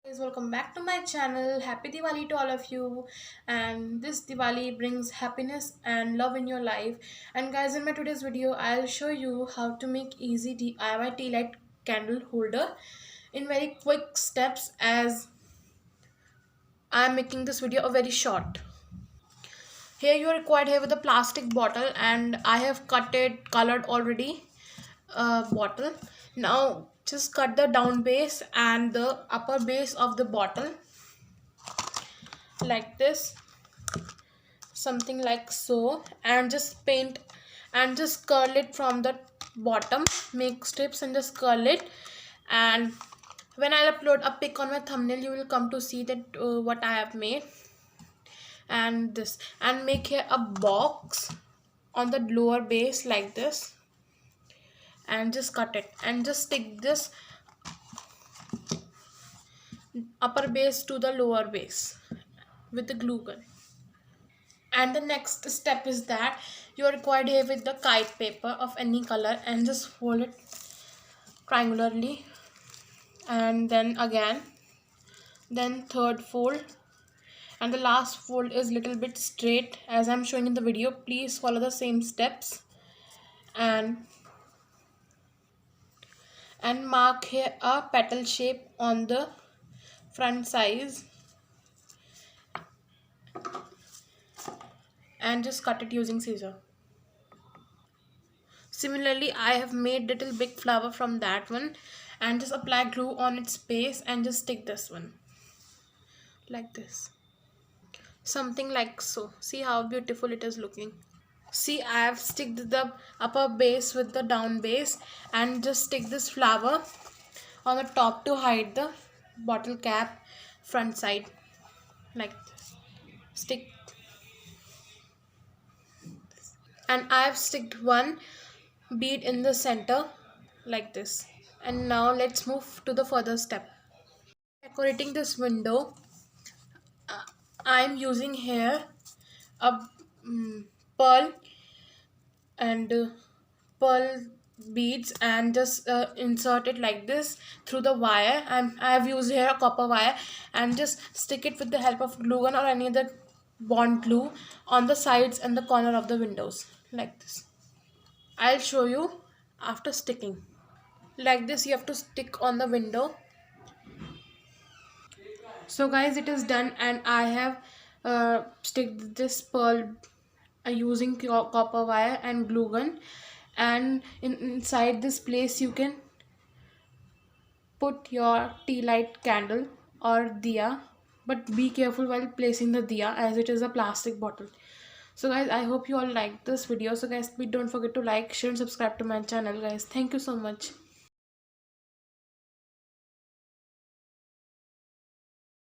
Guys, welcome back to my channel. Happy Diwali to all of you, and this Diwali brings happiness and love in your life. And guys, in my today's video I'll show you how to make easy DIY tea light candle holder in very quick steps, as I'm making this video a very short. Here you are required here with a plastic bottle, and I have colored already bottle. Now just cut the down base and the upper base of the bottle like this, something like so, and just paint and just curl it from the bottom, make strips and just curl it. And when I'll upload a pic on my thumbnail, you will come to see that what I have made. And this, and make here a box on the lower base like this, and just cut it and just stick this upper base to the lower base with the glue gun. And the next step is that you are required here with the kite paper of any color, and just fold it triangularly, and then again, then third fold, and the last fold is little bit straight as I'm showing in the video. Please follow the same steps, and mark here a petal shape on the front size, and just cut it using scissor. Similarly, I have made little big flower from that one, and just apply glue on its base and just stick this one like this, something like so. See how beautiful it is looking. See, I have sticked the upper base with the down base, and just stick this flower on the top to hide the bottle cap front side like this. Stick, and I have sticked one bead in the center like this. And now let's move to the further step. Decorating this window, I am using here a pearl and pearl beads, and just insert it like this through the wire. I have used here a copper wire, and just stick it with the help of glue gun or any other bond glue on the sides and the corner of the windows like this. I'll show you after sticking. Like this you have to stick on the window. So guys, it is done, and I have sticked this pearl using copper wire and glue gun, and inside this place you can put your tea light candle or diya, but be careful while placing the diya as it is a plastic bottle. So guys, I hope you all like this video. So guys, please don't forget to like, share and subscribe to my channel guys. Thank you so much.